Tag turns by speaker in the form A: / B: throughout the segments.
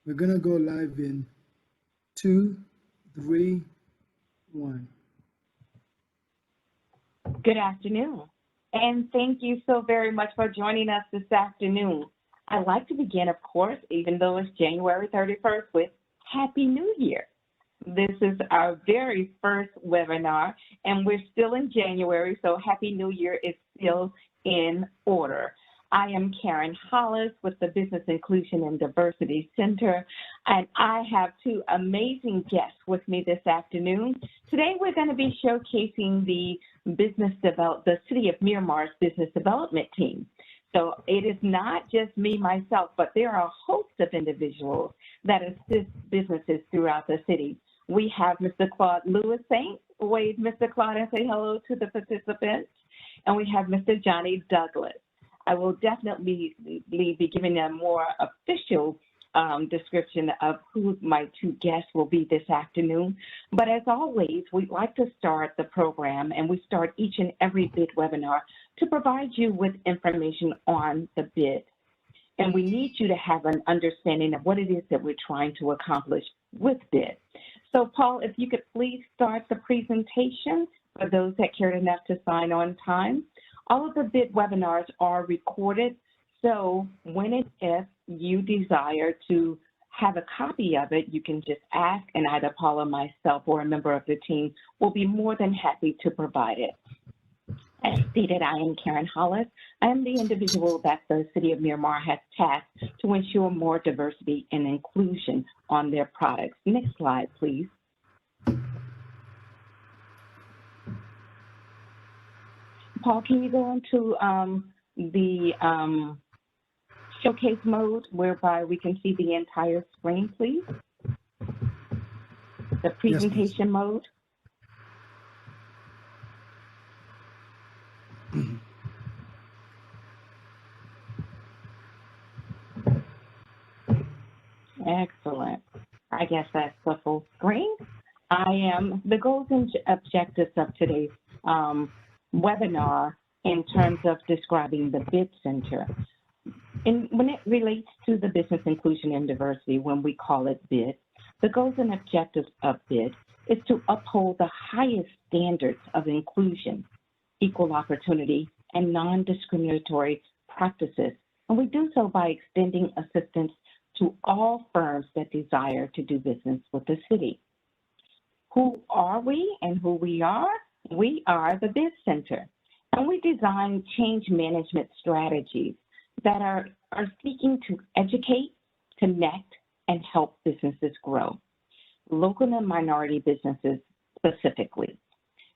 A: We're going to go live in 2, 3, 1.
B: Good afternoon, and thank you so very much for joining us this afternoon. I'd like to begin, of course, even though it's January 31st, with Happy New Year. This is our very first webinar, and we're still in January, so Happy New Year is still in order. I am Karen Hollis with the Business Inclusion and Diversity Center, and I have two amazing guests with me this afternoon. Today, we're going to be showcasing the City of Miramar's Business Development Team. So it is not just me, myself, but there are a host of individuals that assist businesses throughout the city. We have Mr. Claude Lewis. Wave Mr. Claude and say hello to the participants. And we have Mr. Johnie Douglas. I will definitely be giving a more official description of who my two guests will be this afternoon. But as always, we'd like to start the program, and we start each and every BID webinar to provide you with information on the BID. And we need you to have an understanding of what it is that we're trying to accomplish with BID. So, Paul, if you could please start the presentation for those that cared enough to sign on time. All of the BID webinars are recorded, so when and if you desire to have a copy of it, you can just ask, and either Paul or myself or a member of the team will be more than happy to provide it. As stated, I am Karen Hollis. I am the individual that the City of Miramar has tasked to ensure more diversity and inclusion on their products. Next slide, please. Paul, can you go into the showcase mode whereby we can see the entire screen, please? The presentation mode. Excellent. I guess that's the full screen. The goals and objectives of today's webinar in terms of describing the BID Center. And when it relates to the business inclusion and diversity, when we call it BID, the goals and objectives of BID is to uphold the highest standards of inclusion, equal opportunity, and non-discriminatory practices. And we do so by extending assistance to all firms that desire to do business with the city. Who are we and who we are? We are the BID Center, and we design change management strategies that are seeking to educate, connect, and help businesses grow, local and minority businesses specifically.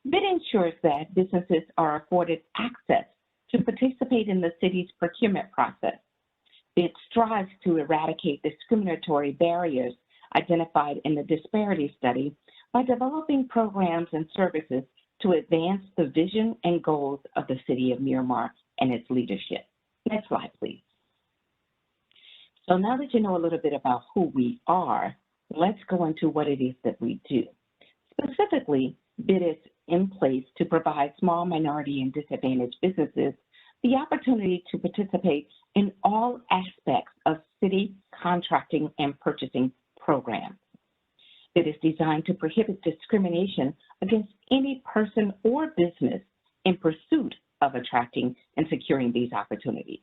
B: BID ensures that businesses are afforded access to participate in the city's procurement process. BID strives to eradicate discriminatory barriers identified in the disparity study by developing programs and services to advance the vision and goals of the City of Miramar and its leadership. Next slide, please. So now that you know a little bit about who we are, let's go into what it is that we do. Specifically, BID is in place to provide small minority and disadvantaged businesses the opportunity to participate in all aspects of city contracting and purchasing programs. It is designed to prohibit discrimination against any person or business in pursuit of attracting and securing these opportunities.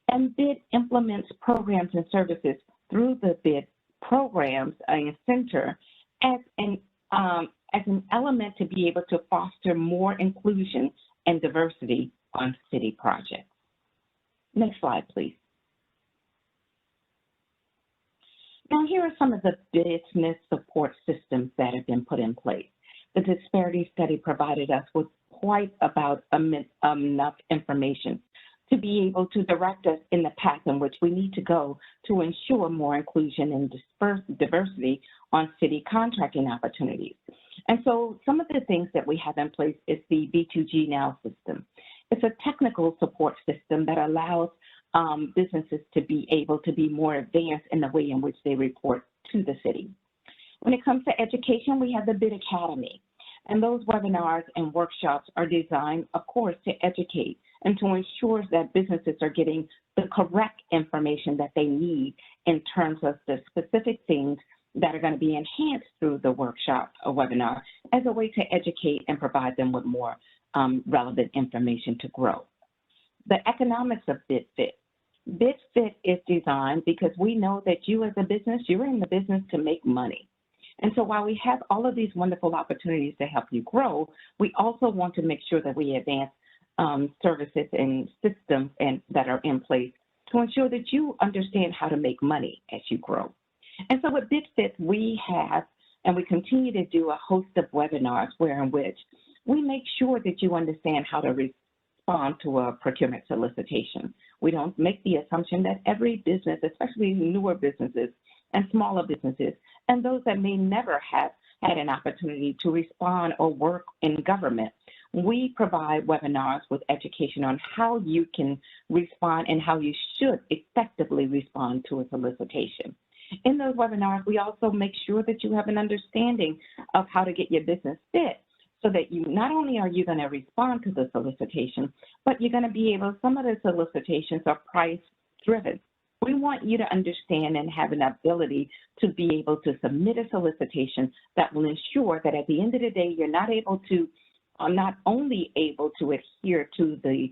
B: And BID implements programs and services through the BID programs center as an element to be able to foster more inclusion and diversity on city projects. Next slide, please. Now, here are some of the business support systems that have been put in place. The disparity study provided us with quite about enough information to be able to direct us in the path in which we need to go to ensure more inclusion and diversity on city contracting opportunities. And so some of the things that we have in place is the B2G Now system. It's a technical support system that allows businesses to be able to be more advanced in the way in which they report to the city. When it comes to education, we have the BID Academy. And those webinars and workshops are designed, of course, to educate and to ensure that businesses are getting the correct information that they need in terms of the specific things that are going to be enhanced through the workshop or webinar as a way to educate and provide them with more relevant information to grow. The economics of BID-Fit. BID-Fit is designed because we know that you as a business, you're in the business to make money. And so while we have all of these wonderful opportunities to help you grow, we also want to make sure that we advance services and systems that are in place to ensure that you understand how to make money as you grow. And so with BID-Fit, we have, and we continue to do a host of webinars in which we make sure that you understand how to respond to a procurement solicitation. We don't make the assumption that every business, especially newer businesses and smaller businesses, and those that may never have had an opportunity to respond or work in government, we provide webinars with education on how you can respond and how you should effectively respond to a solicitation. In those webinars, we also make sure that you have an understanding of how to get your business fit so that you not only are you going to respond to the solicitation, but you're going to be able, some of the solicitations are price driven. We want you to understand and have an ability to be able to submit a solicitation that will ensure that at the end of the day, you're not only able to adhere to the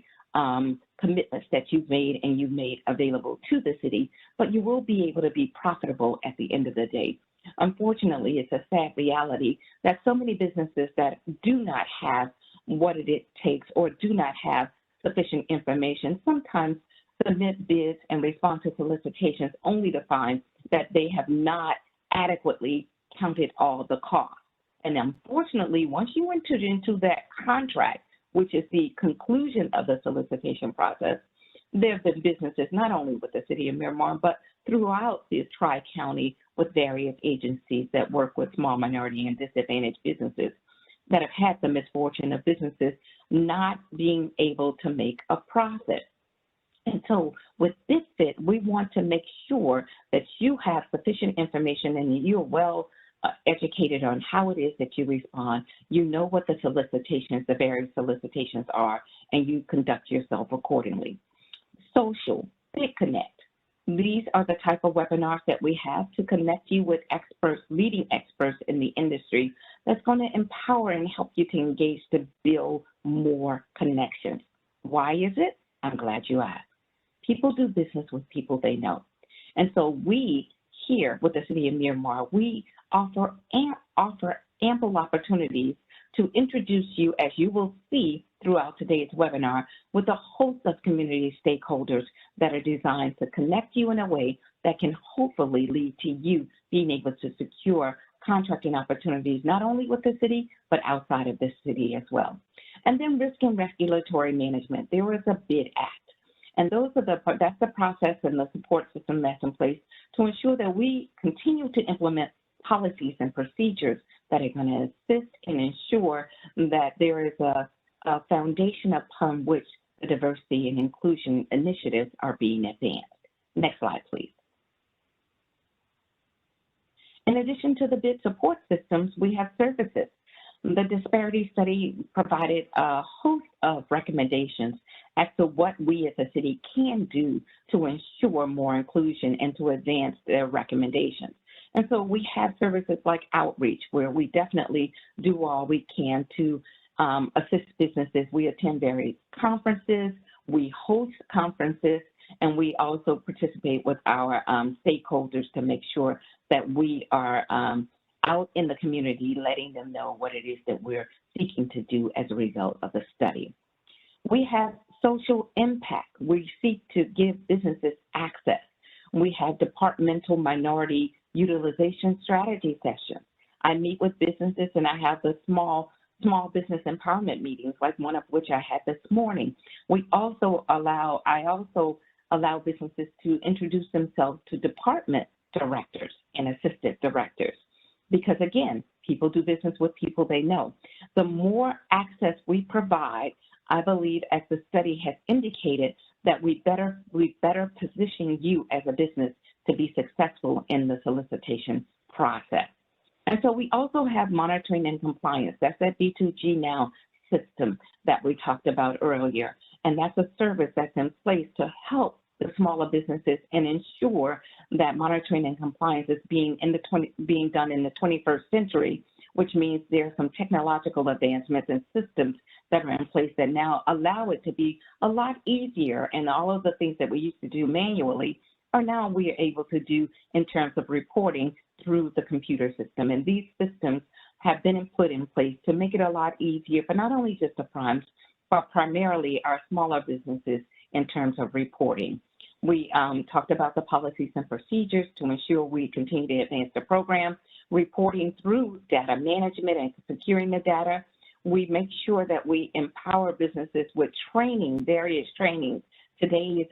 B: commitments that you've made and you've made available to the city, but you will be able to be profitable at the end of the day. Unfortunately, it's a sad reality that so many businesses that do not have what it takes or do not have sufficient information sometimes submit bids and respond to solicitations only to find that they have not adequately counted all the costs. And unfortunately, once you enter into that contract, which is the conclusion of the solicitation process, there have been businesses not only with the city of Miramar, but throughout the Tri-County with various agencies that work with small minority and disadvantaged businesses that have had the misfortune of businesses not being able to make a profit. And so with BID-Fit, we want to make sure that you have sufficient information and you're well educated on how it is that you respond. You know what the solicitations, the various solicitations are, and you conduct yourself accordingly. Social, BID-Connect. These are the type of webinars that we have to connect you with experts, leading experts in the industry that's going to empower and help you to engage to build more connections. Why is it? I'm glad you asked. People do business with people they know. And so we here with the City of Miramar, we offer ample opportunities to introduce you, as you will see throughout today's webinar, with a host of community stakeholders that are designed to connect you in a way that can hopefully lead to you being able to secure contracting opportunities, not only with the city, but outside of the city as well. And then risk and regulatory management. There is a BID Act. And that's the process and the support system that's in place to ensure that we continue to implement policies and procedures that are going to assist and ensure that there is a foundation upon which the diversity and inclusion initiatives are being advanced. Next slide, please. In addition to the BID support systems, we have services. The disparity study provided a host of recommendations as to what we as a city can do to ensure more inclusion and to advance their recommendations. And so we have services like outreach, where we definitely do all we can to assist businesses. We attend various conferences, we host conferences, and we also participate with our stakeholders to make sure that we are out in the community, letting them know what it is that we're seeking to do as a result of the study. We have social impact. We seek to give businesses access. We have departmental minority utilization strategy sessions. I meet with businesses and I have the small business empowerment meetings, like one of which I had this morning. I also allow businesses to introduce themselves to department directors and assistant directors. Because again, people do business with people they know. The more access we provide, I believe, as the study has indicated, that we better position you as a business to be successful in the solicitation process. And so we also have monitoring and compliance. That's that B2G Now system that we talked about earlier. And that's a service that's in place to help the smaller businesses and ensure that monitoring and compliance is being done in the 21st century, which means there are some technological advancements and systems that are in place that now allow it to be a lot easier, and all of the things that we used to do manually are now we are able to do in terms of reporting through the computer system. And these systems have been put in place to make it a lot easier for not only just the primes, but primarily our smaller businesses in terms of reporting. We talked about the policies and procedures to ensure we continue to advance the program, reporting through data management and securing the data. We make sure that we empower businesses with training, various trainings. Today's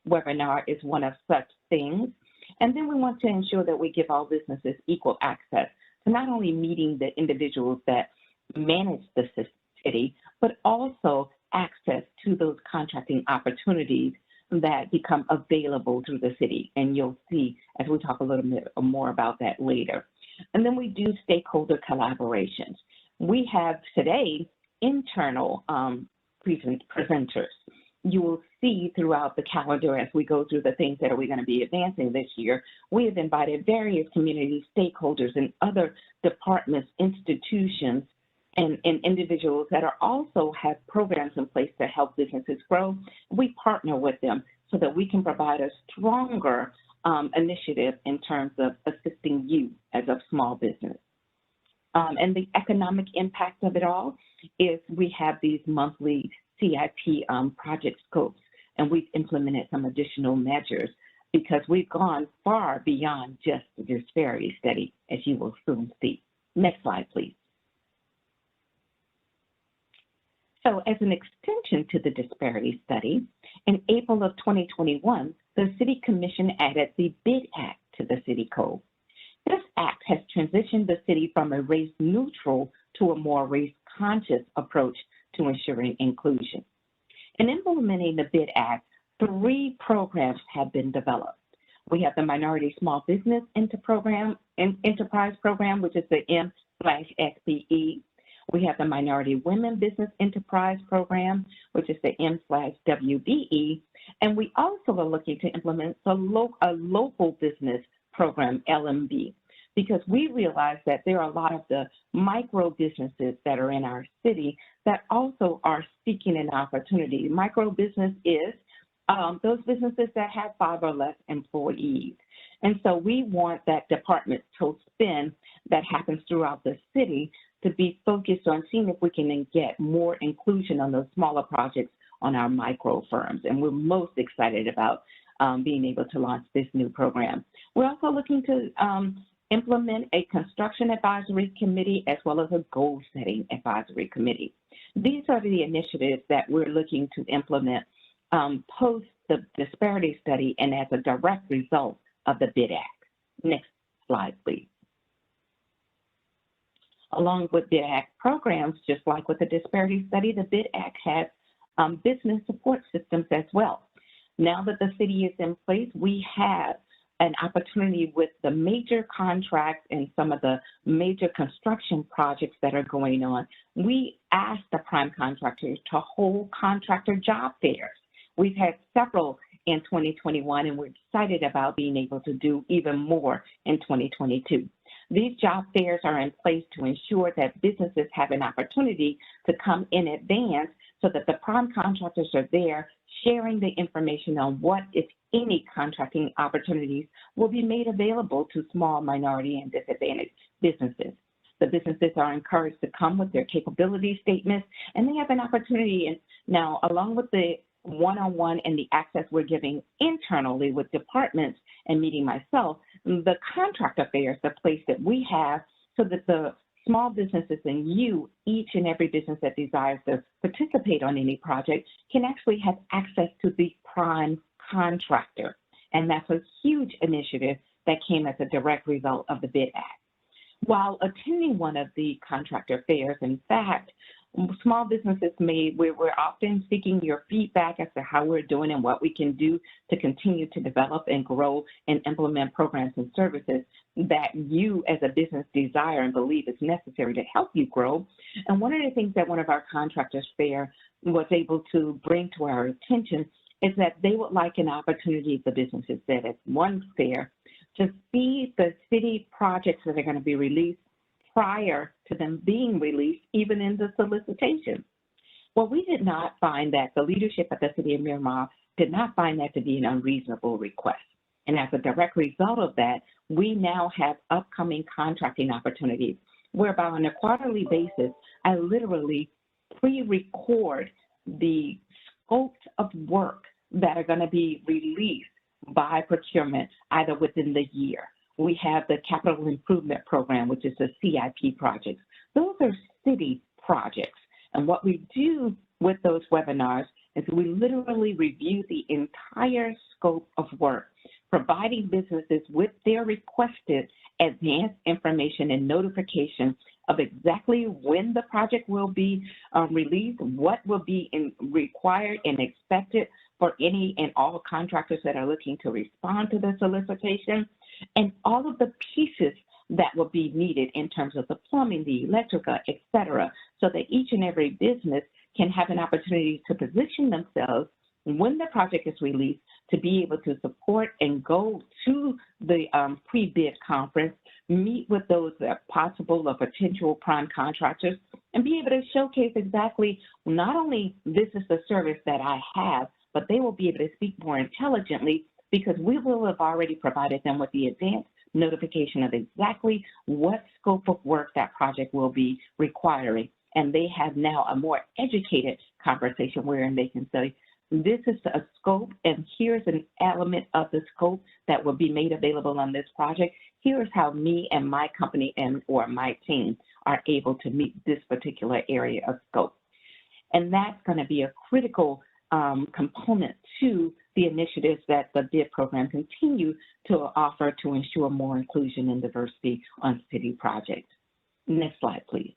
B: webinar is one of such things. And then we want to ensure that we give all businesses equal access to not only meeting the individuals that manage the city, but also access to those contracting opportunities that become available through the city. And you'll see as we talk a little bit more about that later. And then we do stakeholder collaborations. We have today internal presenters. You will see throughout the calendar as we go through the things that we're going to be advancing this year, we have invited various community stakeholders and other departments, institutions, and individuals that are also have programs in place to help businesses grow. We partner with them so that we can provide a stronger initiative in terms of assisting you as a small business. And the economic impact of it all is we have these monthly CIP project scopes, and we've implemented some additional measures because we've gone far beyond just the disparity study, as you will soon see. Next slide, please. So as an extension to the disparity study, in April of 2021, the City Commission added the BID Act to the City Code. This act has transitioned the city from a race-neutral to a more race-conscious approach to ensuring inclusion. In implementing the BID Act, 3 programs have been developed. We have the Minority Small Business Enterprise Program, which is the M/SBE. We have the Minority Women Business Enterprise Program, which is the M/WBE. And we also are looking to implement a local business program, LMB, because we realize that there are a lot of the micro businesses that are in our city that also are seeking an opportunity. Micro business is those businesses that have 5 or less employees. And so we want that department to spend that happens throughout the city to be focused on seeing if we can get more inclusion on those smaller projects on our micro firms. And we're most excited about being able to launch this new program. We're also looking to implement a construction advisory committee as well as a goal-setting advisory committee. These are the initiatives that we're looking to implement post the disparity study and as a direct result of the BID Act. Next slide, please. Along with BID Act programs, just like with the disparity study, the BID Act has business support systems as well. Now that the city is in place, we have an opportunity with the major contracts and some of the major construction projects that are going on. We ask the prime contractors to hold contractor job fairs. We've had several in 2021, and we're excited about being able to do even more in 2022. These job fairs are in place to ensure that businesses have an opportunity to come in advance so that the prime contractors are there sharing the information on what, if any, contracting opportunities will be made available to small, minority, and disadvantaged businesses. The businesses are encouraged to come with their capability statements, and they have an opportunity now, along with the one-on-one and the access we're giving internally with departments and meeting myself, the contract affairs, the place that we have so that the small businesses and you, each and every business that desires to participate on any project, can actually have access to the prime contractor. And that's a huge initiative that came as a direct result of the BID Act. While attending one of the contractor fairs, in fact, small businesses we're often seeking your feedback as to how we're doing and what we can do to continue to develop and grow and implement programs and services that you as a business desire and believe is necessary to help you grow. And one of the things that one of our contractors fair was able to bring to our attention is that they would like an opportunity, the businesses said at one fair, to see the city projects that are going to be released prior to them being released, even in the solicitation. Well, we did not find that, the leadership at the City of Miramar did not find that to be an unreasonable request. And as a direct result of that, we now have upcoming contracting opportunities whereby on a quarterly basis, I literally pre-record the scopes of work that are going to be released by procurement either within the year. We have the Capital Improvement Program, which is the CIP projects. Those are city projects. And what we do with those webinars is we literally review the entire scope of work, providing businesses with their requested advanced information and notification of exactly when the project will be released, what will be required and expected for any and all contractors that are looking to respond to the solicitation, and all of the pieces that will be needed in terms of the plumbing, the electrical, et cetera, so that each and every business can have an opportunity to position themselves when the project is released to be able to support and go to the pre-bid conference, meet with those possible or potential prime contractors, and be able to showcase exactly not only this is the service that I have, but they will be able to speak more intelligently because we will have already provided them with the advanced notification of exactly what scope of work that project will be requiring. And they have now a more educated conversation wherein they can say, this is a scope, and here's an element of the scope that will be made available on this project. Here's how me and my company or my team are able to meet this particular area of scope. And that's going to be a critical component to the initiatives that the BID program continue to offer to ensure more inclusion and diversity on city projects. Next slide, please.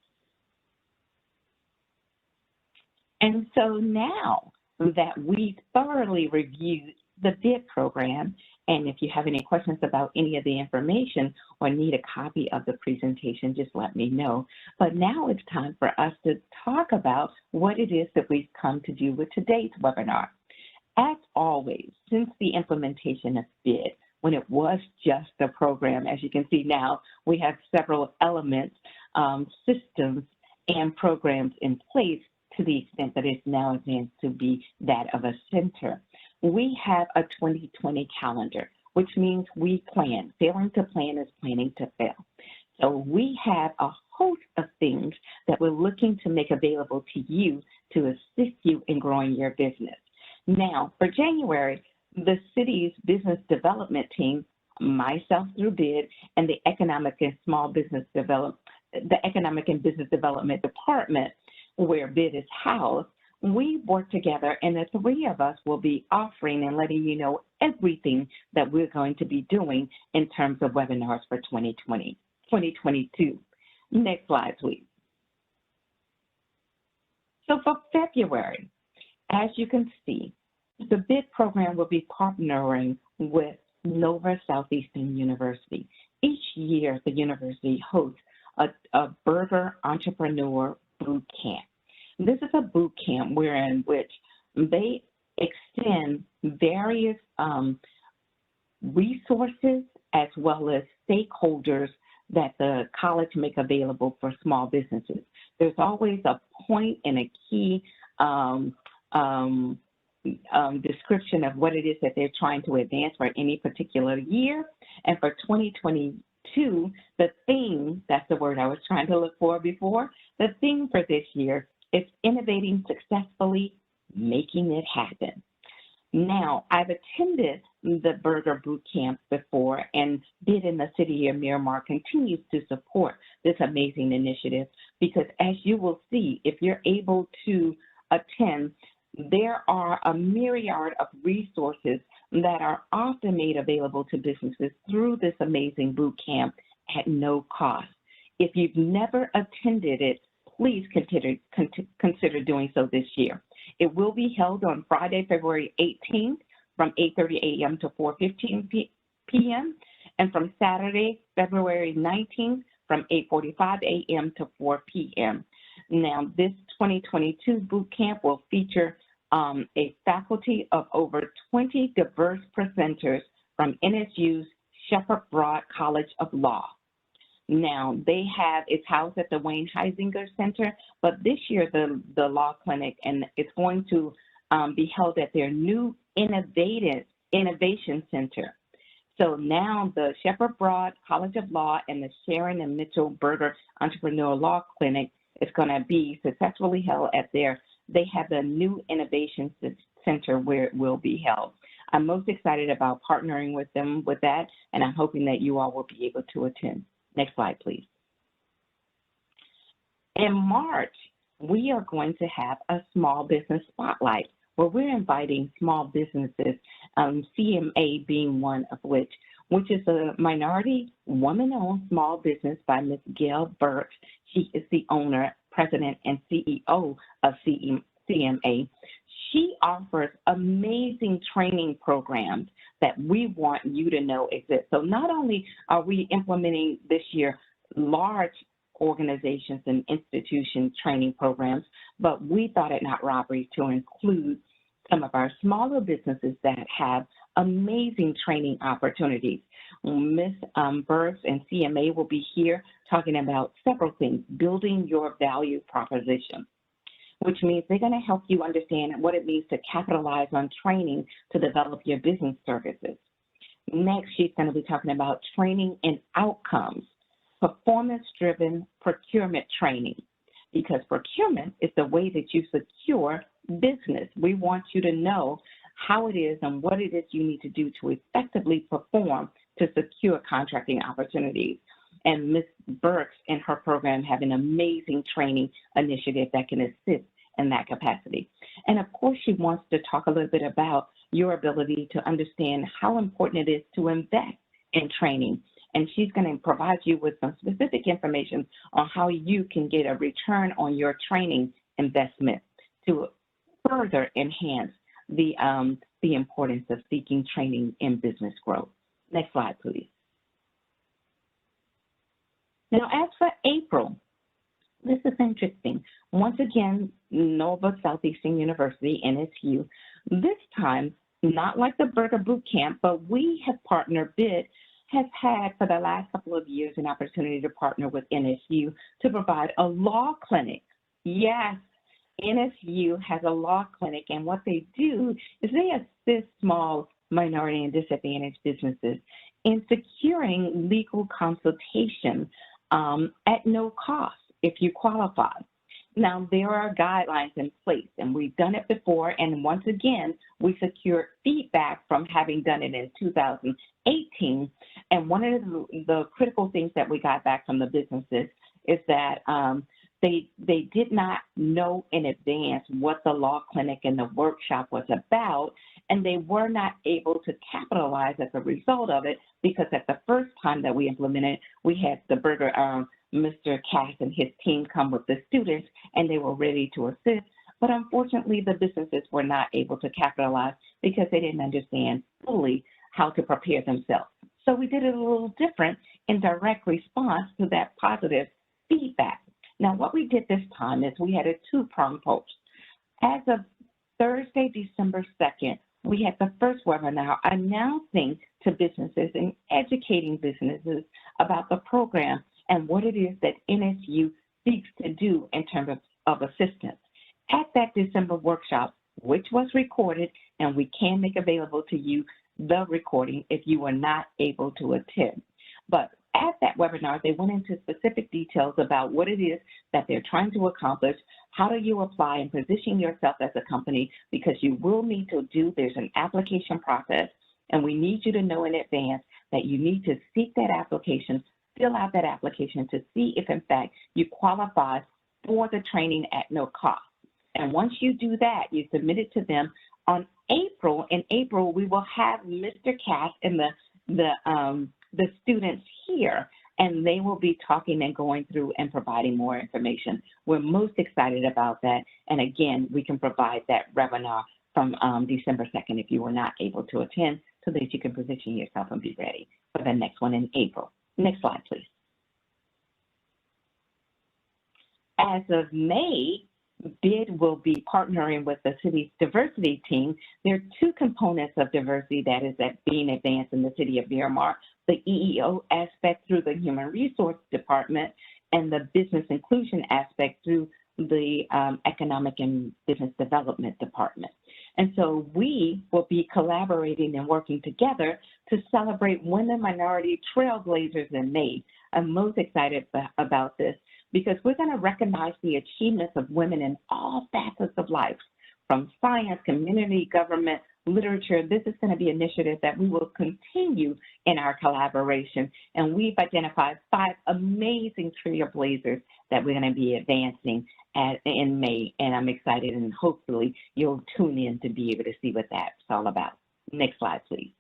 B: And so now that we thoroughly reviewed the BID program, and if you have any questions about any of the information or need a copy of the presentation, just let me know. But now it's time for us to talk about what it is that we've come to do with today's webinar. As always, since the implementation of BID, when it was just a program, as you can see now, we have several elements, systems, and programs in place to the extent that it's now advanced to be that of a center. We have a 2020 calendar, which means we plan. Failing to plan is planning to fail. So we have a host of things that we're looking to make available to you to assist you in growing your business. Now, for January, the city's business development team, myself through BID, and the Economic and Business Development Department, where BID is housed, we work together, and the three of us will be offering and letting you know everything that we're going to be doing in terms of webinars for 2022. Next slide, please. So for February, as you can see, the BID program will be partnering with Nova Southeastern University. Each year, the university hosts a burger entrepreneur boot camp. This is a boot camp wherein which they extend various resources as well as stakeholders that the college make available for small businesses. There's always a point and a key description of what it is that they're trying to advance for any particular year. And for 2022, the theme, that's the word I was trying to look for before, the theme for this year is innovating successfully, making it happen. Now, I've attended the Burger Boot Camp before, and BID in the city of Miramar continues to support this amazing initiative because, as you will see, if you're able to attend, there are a myriad of resources that are often made available to businesses through this amazing boot camp at no cost. If you've never attended it, please consider doing so this year. It will be held on Friday, February 18th from 8:30 a.m. to 4:15 p.m. and from Saturday, February 19th from 8:45 a.m. to 4 p.m. Now, this 2022 boot camp will feature a faculty of over 20 diverse presenters from NSU's Shepherd Broad College of Law. Now, it's housed at the Wayne Heisinger Center, but this year the Law Clinic, and it's going to be held at their new Innovation Center. So now the Shepherd Broad College of Law and the Sharon and Mitchell Berger Entrepreneur Law Clinic is going to be successfully held at they have the new Innovation Center where it will be held. I'm most excited about partnering with them with that, and I'm hoping that you all will be able to attend. Next slide, please. In March, we are going to have a small business spotlight where we're inviting small businesses, CMA being one of which is a minority woman-owned small business by Ms. Gail Burks. She is the owner, president, and CEO of CMA. She offers amazing training programs that we want you to know exist. So not only are we implementing this year large organizations and institution training programs, but we thought it not robbery to include some of our smaller businesses that have amazing training opportunities. Ms. Burks and CMA will be here talking about several things, building your value proposition, which means they're going to help you understand what it means to capitalize on training to develop your business services. Next, she's going to be talking about training and outcomes, performance-driven procurement training, because procurement is the way that you secure business. We want you to know how it is and what it is you need to do to effectively perform to secure contracting opportunities. And Ms. Burks and her program have an amazing training initiative that can assist in that capacity. And of course, she wants to talk a little bit about your ability to understand how important it is to invest in training. And she's going to provide you with some specific information on how you can get a return on your training investment to further enhance the importance of seeking training in business growth. Next slide, please. Now, as for April, this is interesting. Once again, Nova Southeastern University, NSU, this time, not like the Berger Bootcamp, but we have partnered, BID has had for the last couple of years an opportunity to partner with NSU to provide a law clinic. Yes, NSU has a law clinic, and what they do is they assist small minority and disadvantaged businesses in securing legal consultation at no cost if you qualify. Now, there are guidelines in place, and we've done it before, and once again, we secured feedback from having done it in 2018, and one of the critical things that we got back from the businesses is that they did not know in advance what the law clinic and the workshop was about, and they were not able to capitalize as a result of it, because at the first time that we implemented, we had the Berger, Mr. Cass and his team come with the students, and they were ready to assist. But unfortunately, the businesses were not able to capitalize because they didn't understand fully how to prepare themselves. So we did it a little different in direct response to that positive feedback. Now, what we did this time is we had a two-pronged post. As of Thursday, December 2nd, we had the first webinar announcing to businesses and educating businesses about the program and what it is that NSU seeks to do in terms of assistance. At that December workshop, which was recorded, and we can make available to you the recording if you were not able to attend. But at that webinar, they went into specific details about what it is that they're trying to accomplish, how do you apply and position yourself as a company, because you will need to there's an application process, and we need you to know in advance that you need to seek that application, fill out that application to see if, in fact, you qualify for the training at no cost. And once you do that, you submit it to them. In April, we will have Mr. Cass and the students here, and they will be talking and going through and providing more information. We're most excited about that, and again, we can provide that webinar from December 2nd if you were not able to attend, so that you can position yourself and be ready for the next one in April. Next slide, please. As of May, BID will be partnering with the city's diversity team. There are two components of diversity that is being advanced in the city of Miramar, the EEO aspect through the Human Resource Department and the business inclusion aspect through the Economic and Business Development Department. And so we will be collaborating and working together to celebrate women minority trailblazers in May. I'm most excited about this because we're going to recognize the achievements of women in all facets of life, from science, community, government, literature. This is going to be an initiative that we will continue in our collaboration, and we've identified 5 amazing trailblazers that we're going to be advancing in May, and I'm excited, and hopefully you'll tune in to be able to see what that's all about. Next slide, please.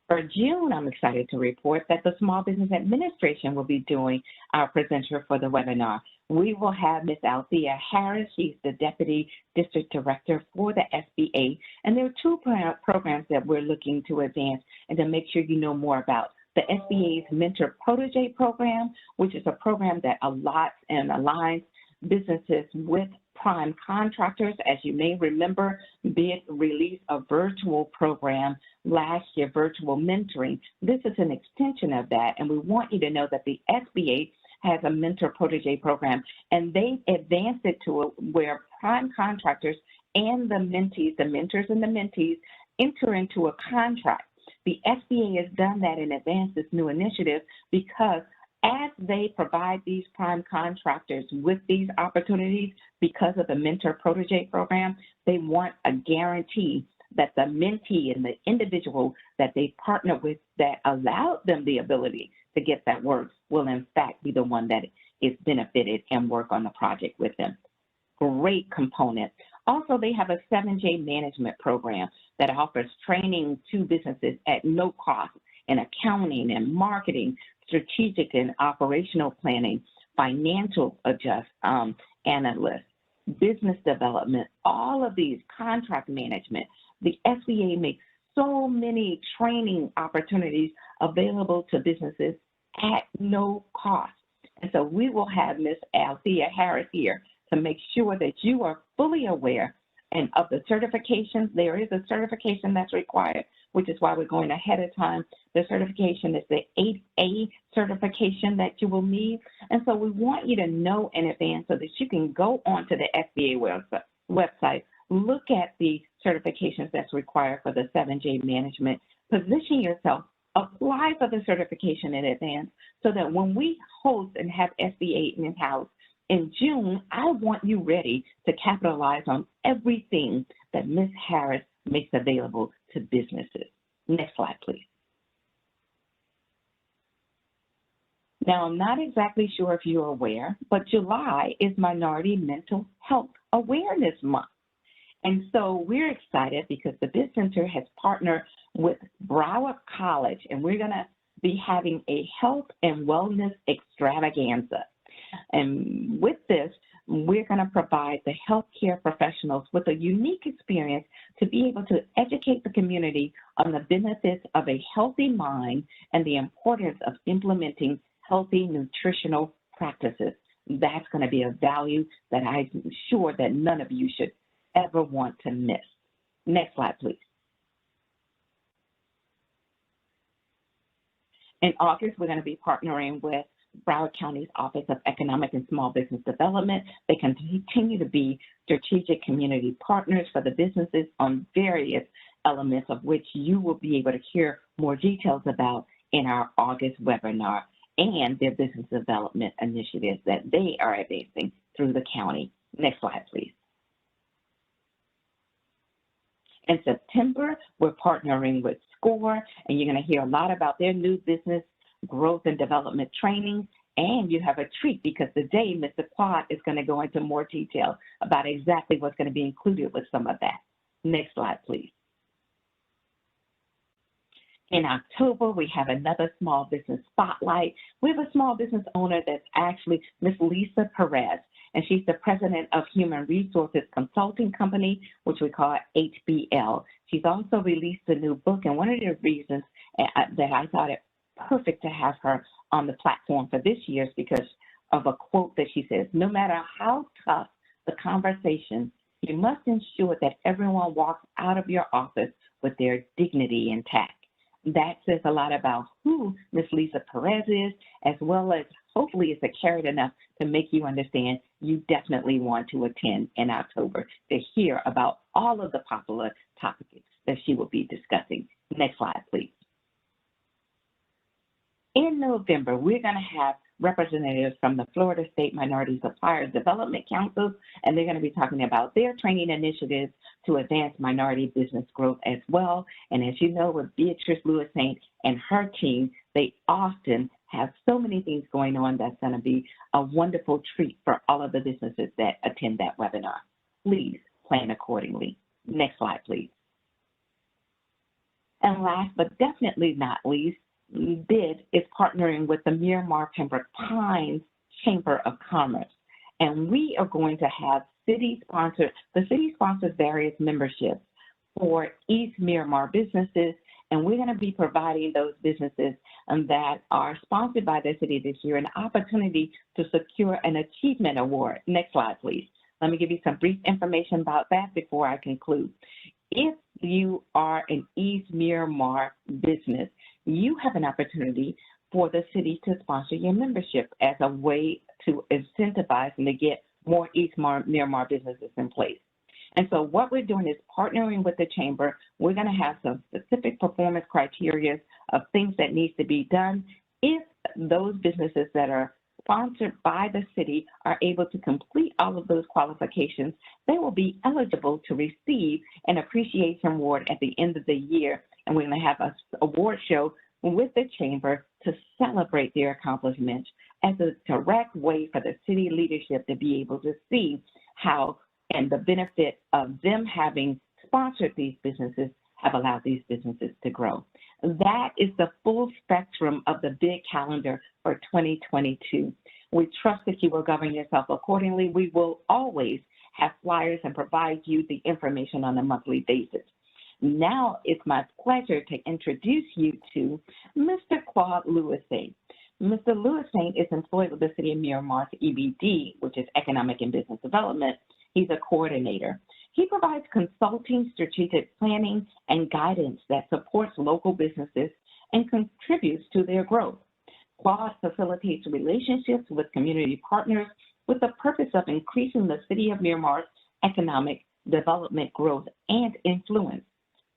B: For June, I'm excited to report that the Small Business Administration will be doing our presenter for the webinar. We will have Ms. Althea Harris. She's the Deputy District Director for the SBA, and there are 2 programs that we're looking to advance and to make sure you know more about. The SBA's Mentor Protege Program, which is a program that allots and aligns businesses with prime contractors. As you may remember, BID released a virtual program last year, virtual mentoring. This is an extension of that, and we want you to know that the SBA has a mentor protege program, and they advanced it to where prime contractors and the mentees, the mentors and the mentees, enter into a contract. The SBA has done that in advance, this new initiative, because as they provide these prime contractors with these opportunities because of the mentor protege program, they want a guarantee that the mentee and the individual that they partner with that allowed them the ability to get that work will in fact be the one that is benefited and work on the project with them. Great component. Also, they have a 7J management program that offers training to businesses at no cost in accounting and marketing, strategic and operational planning, financial analysts, business development, all of these, contract management. The SBA makes so many training opportunities available to businesses at no cost. And so we will have Ms. Althea Harris here to make sure that you are fully aware and of the certifications. There is a certification that's required, which is why we're going ahead of time. The certification is the 8A certification that you will need. And so we want you to know in advance so that you can go onto the SBA website, look at the certifications that's required for the 7J management, position yourself, apply for the certification in advance so that when we host and have SBA in-house in June, I want you ready to capitalize on everything that Ms. Harris makes available to businesses. Next slide, please. Now, I'm not exactly sure if you're aware, but July is Minority Mental Health Awareness Month. And so we're excited because the BID Center has partnered with Broward-Up College, and we're going to be having a health and wellness extravaganza. And with this, we're going to provide the healthcare professionals with a unique experience to be able to educate the community on the benefits of a healthy mind and the importance of implementing healthy nutritional practices. That's going to be a value that I'm sure that none of you should ever want to miss. Next slide, please. In August, we're going to be partnering with Broward County's Office of Economic and Small Business Development. They continue to be strategic community partners for the businesses on various elements of which you will be able to hear more details about in our August webinar and their business development initiatives that they are advancing through the county. Next slide, please. In September, we're partnering with SCORE, and you're going to hear a lot about their new business growth and development training, and you have a treat because today Mr. Claude is going to go into more detail about exactly what's going to be included with some of that. Next slide, please. In October, we have another small business spotlight. We have a small business owner that's actually Miss Lisa Perez, and she's the president of Human Resources Consulting Company, which we call HBL. She's also released a new book, and one of the reasons that I thought it perfect to have her on the platform for this year is because of a quote that she says, "No matter how tough the conversation, you must ensure that everyone walks out of your office with their dignity intact." That says a lot about who Ms. Lisa Perez is, as well as hopefully it's a carrot enough to make you understand you definitely want to attend in October to hear about all of the popular topics that she will be discussing. Next slide, please. In November, we're going to have representatives from the Florida State Minority Suppliers Development Council, and they're going to be talking about their training initiatives to advance minority business growth as well. And as you know, with Beatrice Louissaint and her team, they often have so many things going on that's going to be a wonderful treat for all of the businesses that attend that webinar. Please plan accordingly. Next slide, please. And last but definitely not least, BID is partnering with the Miramar Pembroke Pines Chamber of Commerce. And we are going to have the city sponsors various memberships for East Miramar businesses, and we're going to be providing those businesses that are sponsored by the city this year an opportunity to secure an achievement award. Next slide, please. Let me give you some brief information about that before I conclude. If you are an East Miramar business, you have an opportunity for the city to sponsor your membership as a way to incentivize and to get more East Miramar businesses in place. And so what we're doing is partnering with the chamber. We're going to have some specific performance criteria of things that needs to be done. If those businesses that are sponsored by the city are able to complete all of those qualifications, they will be eligible to receive an appreciation award at the end of the year. And we're going to have an award show with the chamber to celebrate their accomplishments as a direct way for the city leadership to be able to see how and the benefit of them having sponsored these businesses have allowed these businesses to grow. That is the full spectrum of the big calendar for 2022. We trust that you will govern yourself accordingly. We will always have flyers and provide you the information on a monthly basis. Now it's my pleasure to introduce you to Mr. Claude Lewis. Mr. Louissaint is employed with the City of Miramar's EBD, which is Economic and Business Development. He's a coordinator. He provides consulting, strategic planning, and guidance that supports local businesses and contributes to their growth. Claude facilitates relationships with community partners with the purpose of increasing the City of Miramar's economic development growth and influence.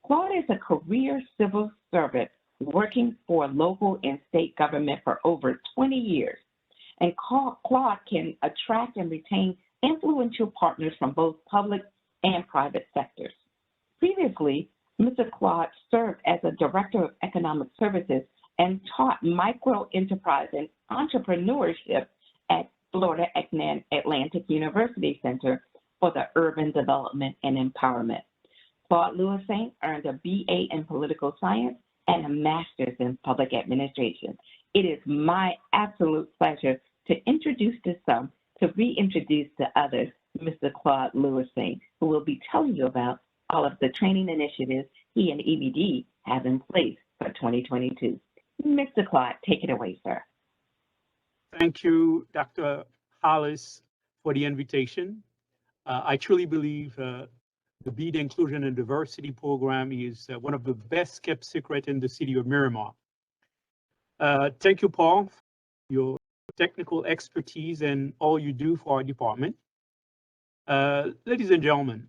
B: Claude is a career civil servant working for local and state government for over 20 years. And Claude can attract and retain influential partners from both public and private sectors. Previously, Mr. Claude served as a director of economic services and taught micro-enterprise and entrepreneurship at Florida Atlantic University Center for the Urban Development and Empowerment. Claude Lewis earned a BA in political science and a master's in public administration. It is my absolute pleasure to introduce to some, to reintroduce to others, Mr. Claude Lewis, who will be telling you about all of the training initiatives he and EBD have in place for 2022. Mr. Claude, take it away, sir.
C: Thank you, Dr. Hollis, for the invitation. I truly believe the BID Inclusion and Diversity Program is one of the best kept secret in the city of Miramar. Thank you, Paul, for your technical expertise and all you do for our department. Ladies and gentlemen,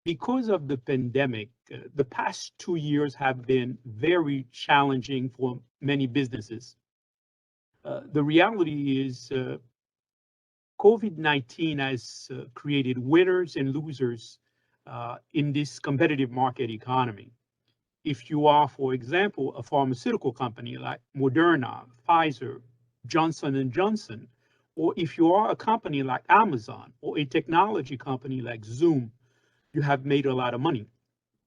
C: because of the pandemic, the past 2 years have been very challenging for many businesses. The reality is COVID-19 has created winners and losers in this competitive market economy. If you are, for example, a pharmaceutical company like Moderna, Pfizer, Johnson & Johnson, or if you are a company like Amazon or a technology company like Zoom, you have made a lot of money.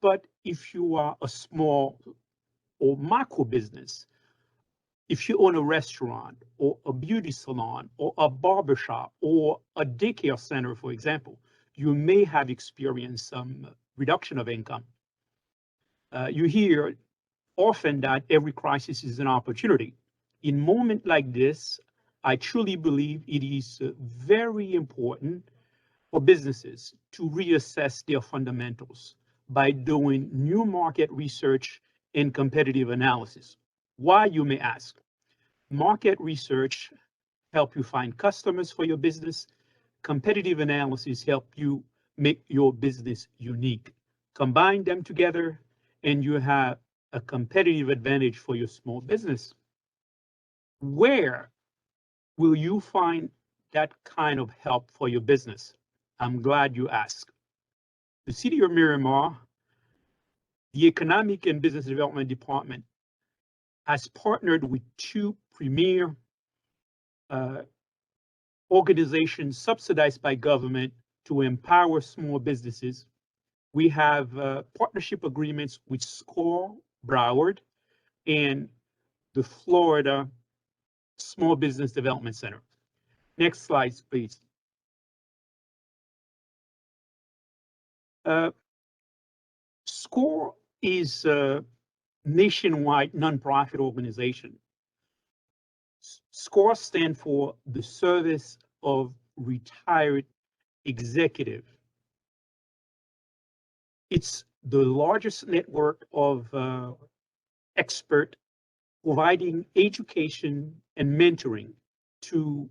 C: But if you are a small or macro business. If you own a restaurant or a beauty salon or a barbershop or a daycare center, for example, you may have experienced some reduction of income. You hear often that every crisis is an opportunity. In moments like this, I truly believe it is very important for businesses to reassess their fundamentals by doing new market research and competitive analysis. Why, you may ask? Market research help you find customers for your business. Competitive analysis help you make your business unique. Combine them together and you have a competitive advantage for your small business. Where will you find that kind of help for your business? I'm glad you asked. The City of Miramar, the Economic and Business Development Department, has partnered with two premier organizations subsidized by government to empower small businesses. We have partnership agreements with SCORE Broward and the Florida Small Business Development Center. Next slide, please. SCORE is a nationwide nonprofit organization. SCORE stands for the Service of Retired Executive. It's the largest network of experts providing education and mentoring to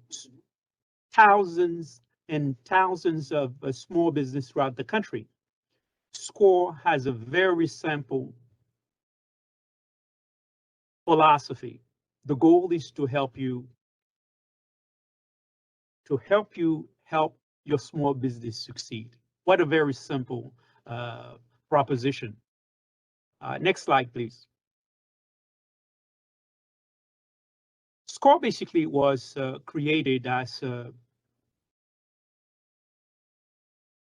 C: thousands and thousands of small businesses throughout the country. SCORE has a very simple philosophy. The goal is to help you help your small business succeed. What a very simple proposition. Next slide, please. SCORE basically was created as an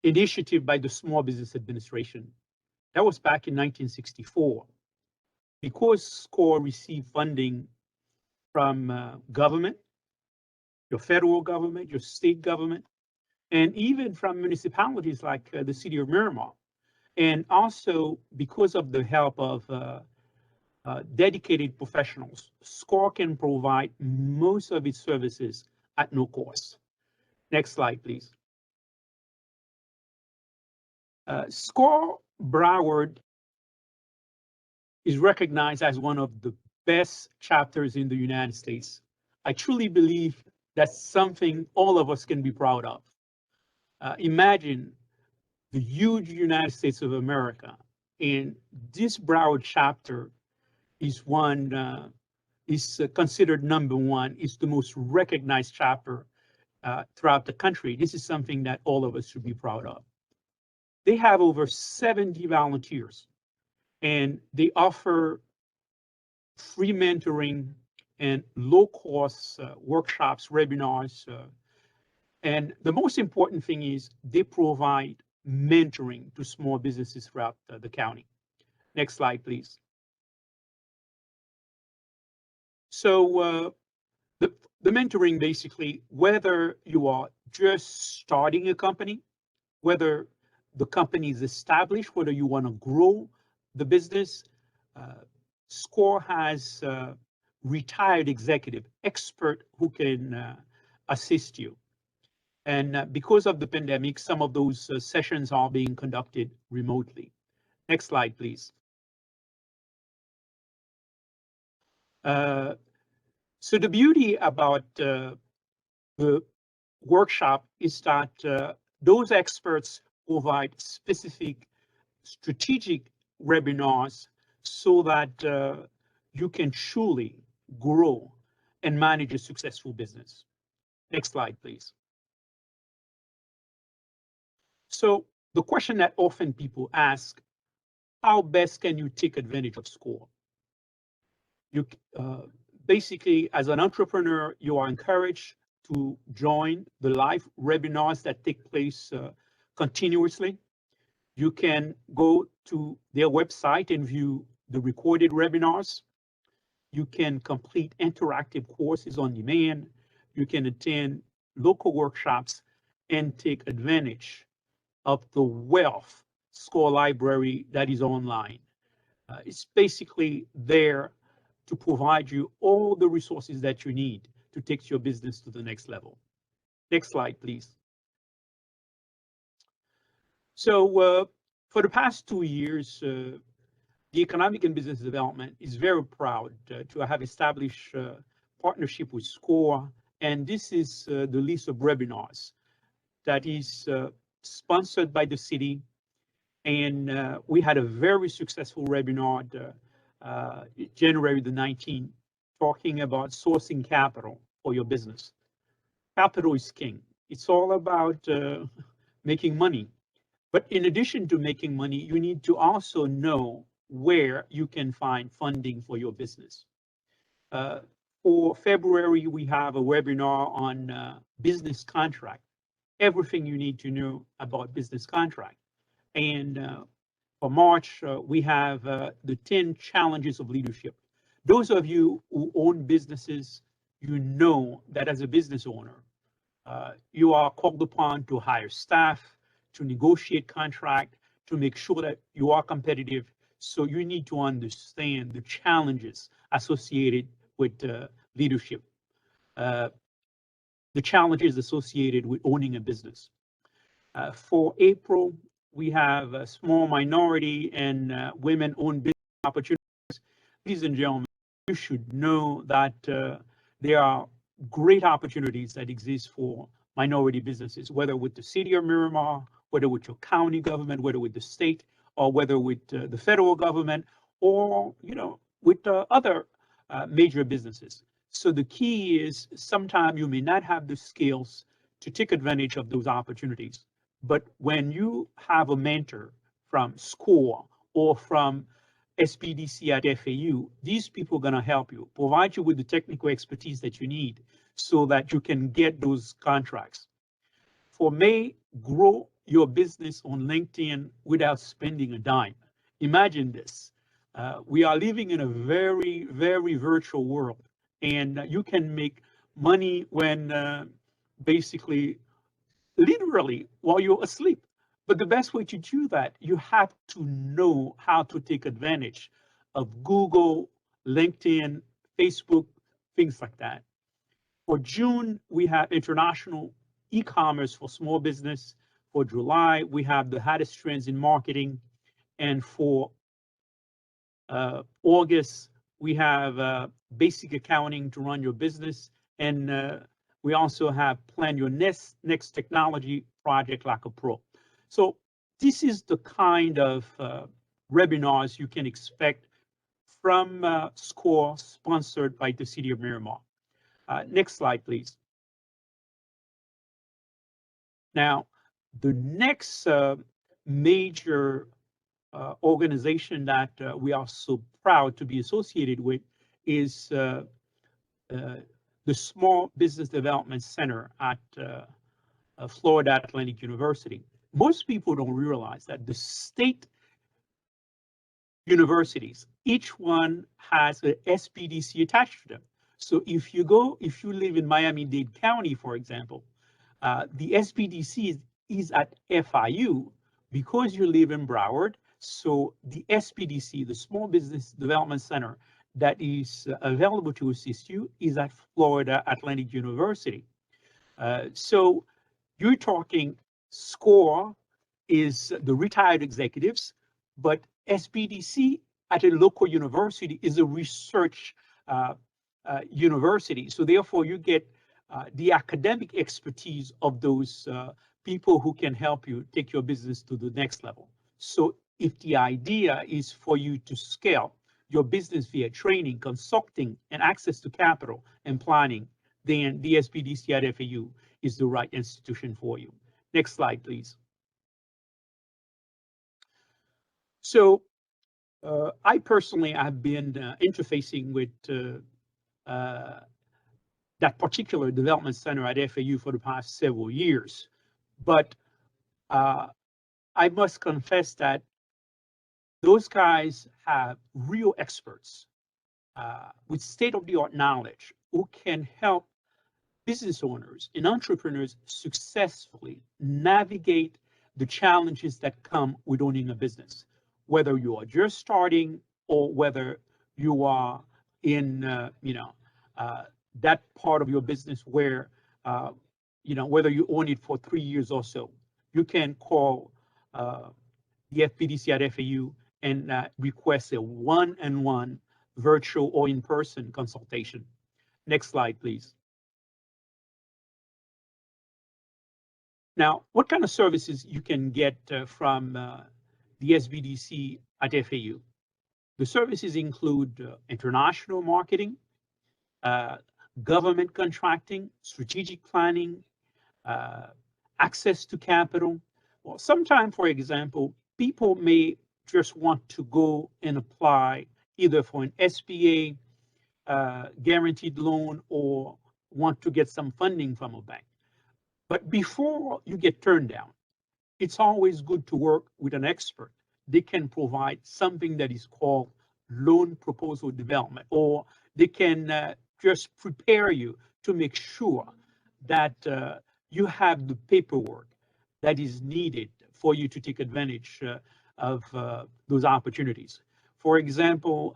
C: initiative by the Small Business Administration. That was back in 1964. Because SCORE received funding from government, your federal government, your state government, and even from municipalities like the City of Miramar. And also because of the help of dedicated professionals, SCORE can provide most of its services at no cost. Next slide, please. SCORE Broward is recognized as one of the best chapters in the United States. I truly believe that's something all of us can be proud of. Imagine the huge United States of America, and this Broward chapter is considered number one. It's the most recognized chapter throughout the country. This is something that all of us should be proud of. They have over 70 volunteers, and they offer free mentoring and low-cost workshops, webinars. And the most important thing is they provide mentoring to small businesses throughout the county. Next slide, please. So the mentoring, basically, whether you are just starting a company, whether the company is established, whether you want to grow the business, SCORE has retired executive expert who can assist you. And because of the pandemic, some of those sessions are being conducted remotely. Next slide, please. So the beauty about the workshop is that those experts provide specific strategic webinars so that you can truly grow and manage a successful business. Next slide, please. So the question that often people ask, how best can you take advantage of SCORE? You basically, as an entrepreneur, you are encouraged to join the live webinars that take place continuously. You can go to their website and view the recorded webinars. You can complete interactive courses on demand. You can attend local workshops and take advantage of the wealth score library that is online. It's basically there to provide you all the resources that you need to take your business to the next level. Next slide, please. So for the past 2 years, the Economic and Business Development is very proud to have established partnership with SCORE, and this is the list of webinars that is sponsored by the city, and we had a very successful webinar January the 19th, talking about sourcing capital for your business. Capital is king. It's all about making money. But in addition to making money, you need to also know where you can find funding for your business. For February, we have a webinar on business contract, everything you need to know about business contract. And for March, we have the 10 challenges of leadership. Those of you who own businesses, you know that as a business owner, you are called upon to hire staff, to negotiate contract, to make sure that you are competitive. So you need to understand the challenges associated with leadership, the challenges associated with owning a business. For April, we have a small minority and women-owned business opportunities. Ladies and gentlemen, you should know that there are great opportunities that exist for minority businesses, whether with the city of Miramar, whether with your county government, whether with the state, or whether with the federal government, or with other major businesses. So the key is sometimes you may not have the skills to take advantage of those opportunities. But when you have a mentor from SCORE or from SBDC at FAU, these people are going to help you, provide you with the technical expertise that you need so that you can get those contracts. For May, grow your business on LinkedIn without spending a dime. Imagine this. We are living in a very, very virtual world, and you can make money when basically, literally, while you're asleep. But the best way to do that, you have to know how to take advantage of Google, LinkedIn, Facebook, things like that. For June, we have international e-commerce for small business. For July, we have the hottest trends in marketing. And for August, we have basic accounting to run your business. And we also have plan your next technology project like a pro. So this is the kind of webinars you can expect from SCORE, sponsored by the City of Miramar. Next slide, please. Now, the next major organization that we are so proud to be associated with is the Small Business Development Center at Florida Atlantic University. Most people don't realize that the state universities, each one has an SBDC attached to them. So if you live in Miami-Dade County, for example, the SBDC is at FIU because you live in Broward. So the SBDC, the Small Business Development Center that is available to assist you, is at Florida Atlantic University. So you're talking SCORE is the retired executives, but SBDC at a local university is a research university. So therefore you get the academic expertise of those people who can help you take your business to the next level. So if the idea is for you to scale your business via training, consulting, and access to capital and planning, then the SBDC at FAU is the right institution for you. Next slide, please. So I personally have been interfacing with that particular development center at FAU for the past several years. But I must confess that Those guys have real experts with state-of-the-art knowledge who can help business owners and entrepreneurs successfully navigate the challenges that come with owning a business, whether you are just starting or whether you are in, that part of your business where, whether you own it for 3 years or so. You can call the FPDC at FAU and request a one-on-one virtual or in-person consultation. Next slide, please. Now, what kind of services you can get from the SBDC at FAU? The services include international marketing, government contracting, strategic planning, access to capital. Well, sometimes, for example, people may just want to go and apply either for an SBA guaranteed loan or want to get some funding from a bank. But before you get turned down, it's always good to work with an expert. They can provide something that is called loan proposal development, or they can just prepare you to make sure that you have the paperwork that is needed for you to take advantage of those opportunities. For example,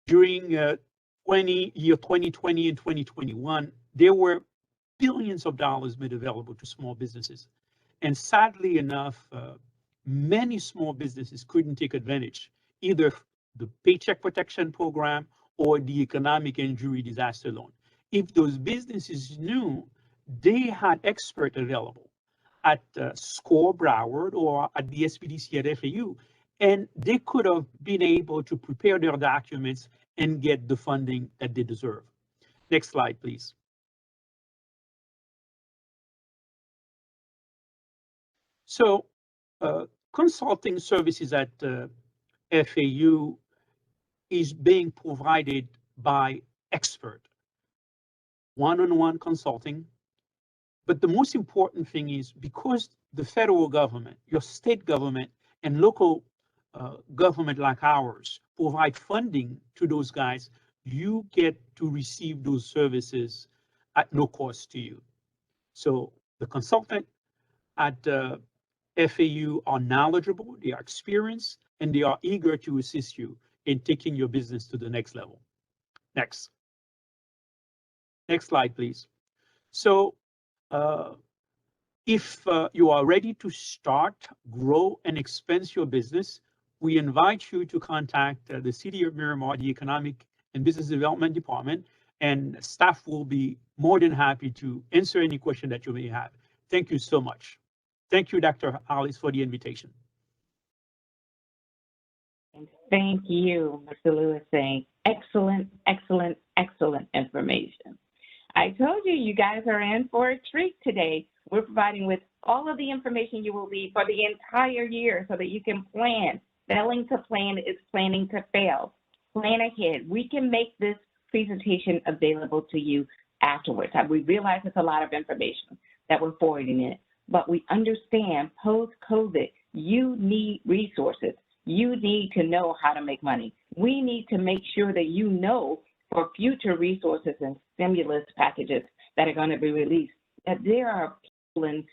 C: during 2020 and 2021, there were billions of dollars made available to small businesses. And sadly enough, many small businesses couldn't take advantage, either the Paycheck Protection Program or the Economic Injury Disaster Loan. If those businesses knew they had experts available at SCORE Broward or at the SBDC at FAU, and they could have been able to prepare their documents and get the funding that they deserve. Next slide, please. So consulting services at FAU is being provided by expert, one-on-one consulting. But the most important thing is, because the federal government, your state government, and local government like ours provide funding to those guys, you get to receive those services at no cost to you. So the consultant at FAU are knowledgeable, they are experienced, and they are eager to assist you in taking your business to the next level. Next slide, please. So if you are ready to start, grow, and expand your business, we invite you to contact the City of Miramar, the Economic and Business Development Department, and staff will be more than happy to answer any question that you may have. Thank you so much. Thank you, Dr. Hollis, for the invitation.
B: Thank you, Mr. Louissaint. Excellent, excellent, excellent information. I told you, you guys are in for a treat today. We're providing with all of the information you will need for the entire year so that you can plan. Failing to plan is planning to fail. Plan ahead. We can make this presentation available to you afterwards. We realize it's a lot of information that we're forwarding in, but we understand post-COVID, you need resources. You need to know how to make money. We need to make sure that you know for future resources and stimulus packages that are going to be released, that there are people and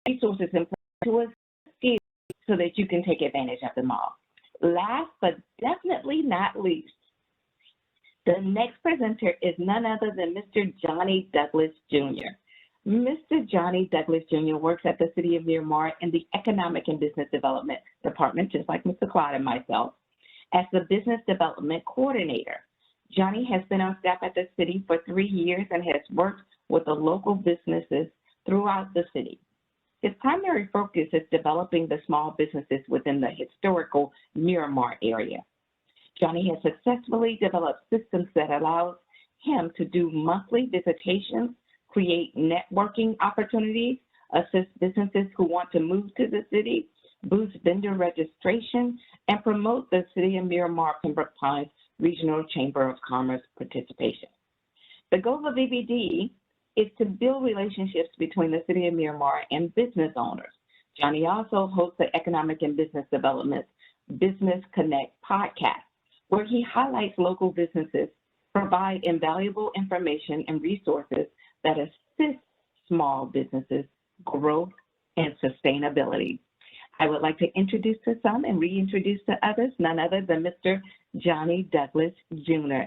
B: resources in place to assist you so that you can take advantage of them all. Last but definitely not least, the next presenter is none other than Mr. Johnie Douglas Jr. Mr. Johnie Douglas Jr. works at the City of Miramar in the Economic and Business Development Department, just like Mr. Claude and myself, as the Business Development Coordinator. Johnie has been on staff at the city for 3 years and has worked with the local businesses throughout the city. His primary focus is developing the small businesses within the historical Miramar area. Johnie has successfully developed systems that allows him to do monthly visitations, create networking opportunities, assist businesses who want to move to the city, boost vendor registration, and promote the City of Miramar Pembroke Pines Regional Chamber of Commerce participation. The goal of EBD is to build relationships between the City of Miramar and business owners Johnie also hosts the Economic and Business Development Business Connect podcast, where he highlights local businesses, provide invaluable information and resources that assist small businesses' growth and sustainability. I would like to introduce to some and reintroduce to others, none other than Mr. Johnie Douglas Jr.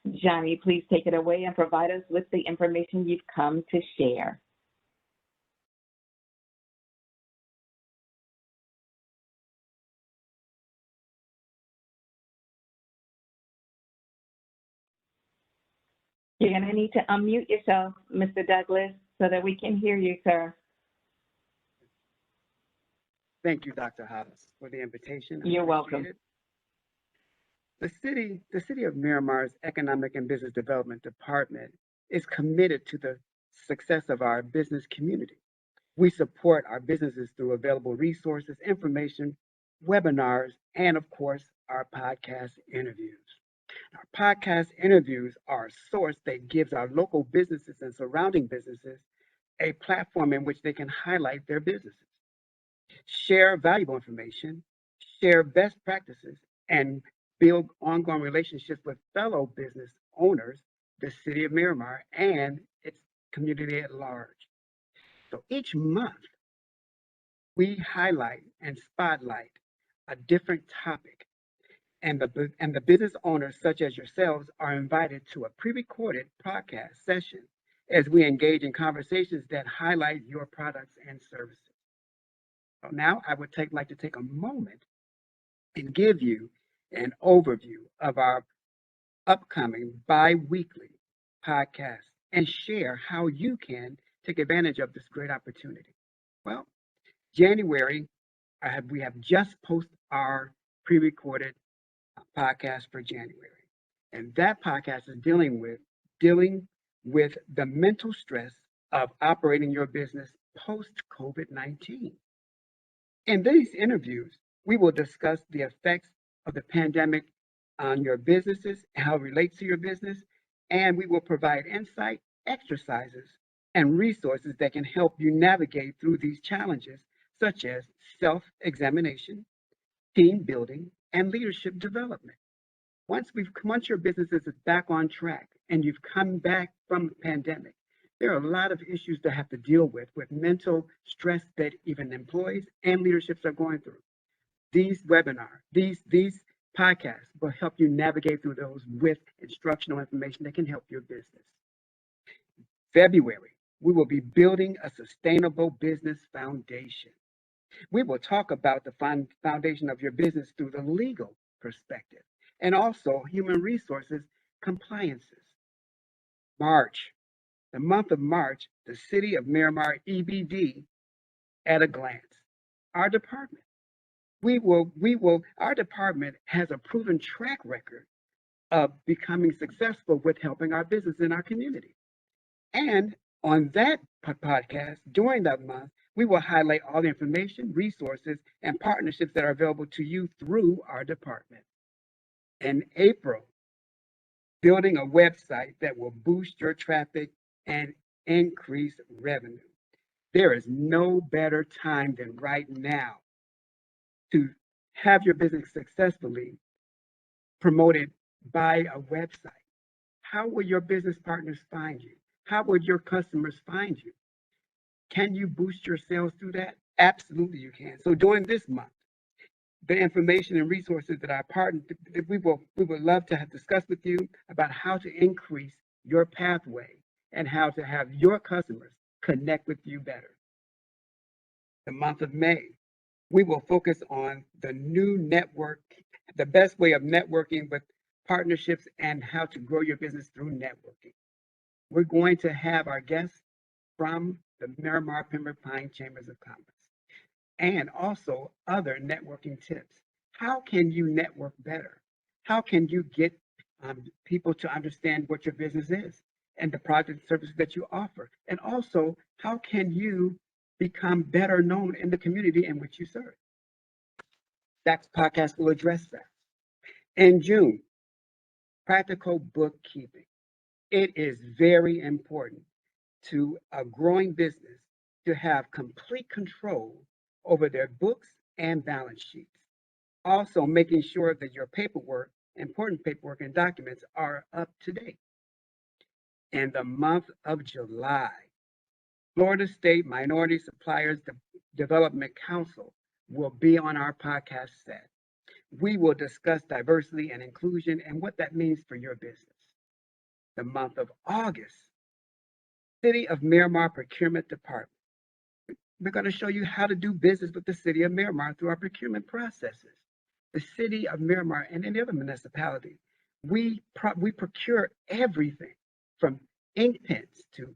B: Johnie, please take it away and provide us with the information you've come to share. You're going to need to unmute yourself, Mr. Douglas, so that we can hear you, sir.
D: Thank you, Dr. Hollis, for the invitation.
B: You're welcome.
D: The city of Miramar's Economic and Business Development Department is committed to the success of our business community. We support our businesses through available resources, information, webinars, and of course, our podcast interviews. Our podcast interviews are a source that gives our local businesses and surrounding businesses a platform in which they can highlight their businesses, share valuable information, share best practices, and build ongoing relationships with fellow business owners, the city of Miramar, and its community at large. So each month, we highlight and spotlight a different topic, and the business owners, such as yourselves, are invited to a pre-recorded podcast session as we engage in conversations that highlight your products and services. So now I would like to take a moment and give you an overview of our upcoming bi-weekly podcast and share how you can take advantage of this great opportunity. Well, January, we have just posted our pre-recorded podcast for January. And that podcast is dealing with the mental stress of operating your business post-COVID-19. In these interviews, we will discuss the effects of the pandemic on your businesses, how it relates to your business, and we will provide insight, exercises, and resources that can help you navigate through these challenges, such as self-examination, team building, and leadership development. Once your business is back on track and you've come back from the pandemic, there are a lot of issues to have to deal with mental stress that even employees and leaderships are going through. These webinars, these podcasts will help you navigate through those with instructional information that can help your business. February, we will be building a sustainable business foundation. We will talk about the foundation of your business through the legal perspective and also human resources compliances. March, the month of March, the City of Miramar EBD at a glance. Our department. Our department has a proven track record of becoming successful with helping our business in our community. And on that podcast, during that month, we will highlight all the information, resources, and partnerships that are available to you through our department. In April, building a website that will boost your traffic and increase revenue. There is no better time than right now to have your business successfully promoted by a website. How will your business partners find you? How would your customers find you? Can you boost your sales through that? Absolutely you can. So during this month, the information and resources that our partners, we would love to have discussed with you about how to increase your pathway and how to have your customers connect with you better. The month of May, we will focus on the new network, the best way of networking with partnerships and how to grow your business through networking. We're going to have our guests from the Miramar Pembroke Pines Chambers of Commerce and also other networking tips. How can you network better? How can you get people to understand what your business is and the products and services that you offer? And also, how can you become better known in the community in which you serve? That podcast will address that. In June, practical bookkeeping. It is very important to a growing business to have complete control over their books and balance sheets. Also, making sure that your paperwork, important paperwork and documents are up to date. In the month of July, Florida State Minority Suppliers Development Council will be on our podcast set. We will discuss diversity and inclusion and what that means for your business. The month of August, City of Miramar Procurement Department. We're going to show you how to do business with the City of Miramar through our procurement processes. The City of Miramar and any other municipality, we procure everything from ink pens to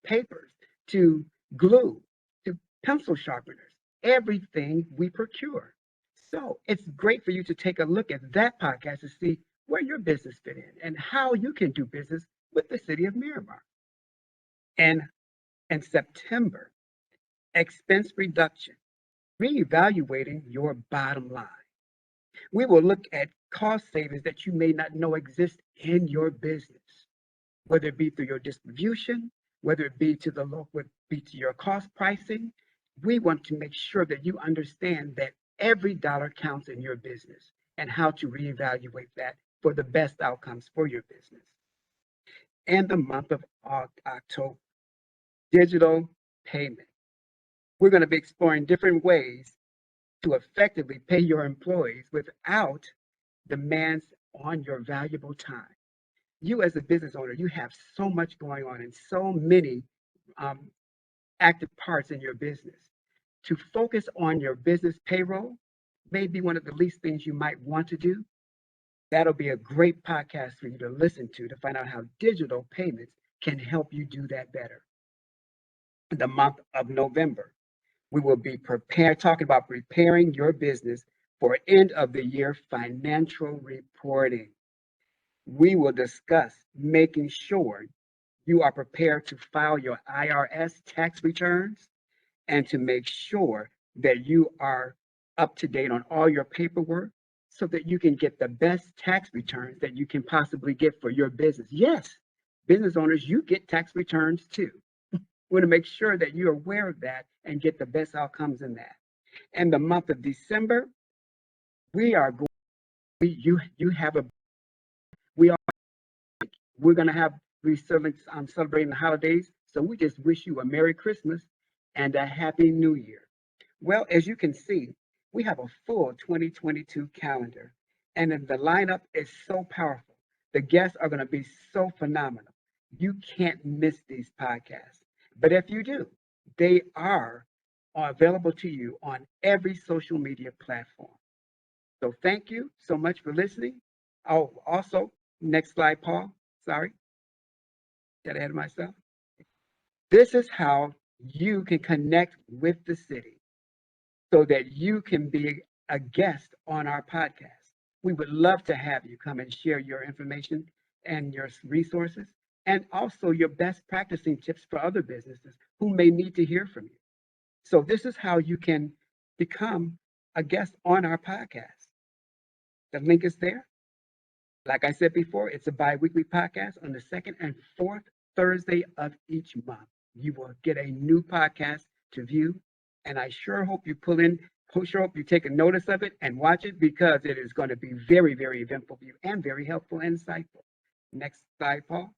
D: papers to glue to pencil sharpeners. Everything we procure. So it's great for you to take a look at that podcast to see where your business fit in and how you can do business with the City of Miramar. And in September, expense reduction, reevaluating your bottom line. We will look at cost savings that you may not know exist in your business, whether it be through your distribution, whether it be to your cost pricing. We want to make sure that you understand that every dollar counts in your business and how to reevaluate that for the best outcomes for your business. And the month of October, digital payment. We're going to be exploring different ways to effectively pay your employees without demands on your valuable time. You as a business owner, you have so much going on and so many active parts in your business. To focus on your business payroll may be one of the least things you might want to do. That'll be a great podcast for you to listen to find out how digital payments can help you do that better. In the month of November, we will be talking about preparing your business for end of the year financial reporting. We will discuss making sure you are prepared to file your IRS tax returns and to make sure that you are up to date on all your paperwork so that you can get the best tax returns that you can possibly get for your business. Yes, business owners, you get tax returns too. We want to make sure that you're aware of that and get the best outcomes in that. And the month of December, we're celebrating the holidays. So we just wish you a Merry Christmas and a Happy New Year. Well, as you can see, we have a full 2022 calendar, and the lineup is so powerful. The guests are going to be so phenomenal. You can't miss these podcasts. But if you do, they are available to you on every social media platform. So thank you so much for listening. Oh, also, next slide, Paul. Sorry, got ahead of myself. This is how you can connect with the city so that you can be a guest on our podcast. We would love to have you come and share your information and your resources, and also your best practicing tips for other businesses who may need to hear from you. So this is how you can become a guest on our podcast. The link is there. Like I said before, it's a bi-weekly podcast on the second and fourth Thursday of each month. You will get a new podcast to view, and I sure hope you hope you take a notice of it and watch it, because it is going to be very, very eventful for you and very helpful and insightful. Next slide, Paul.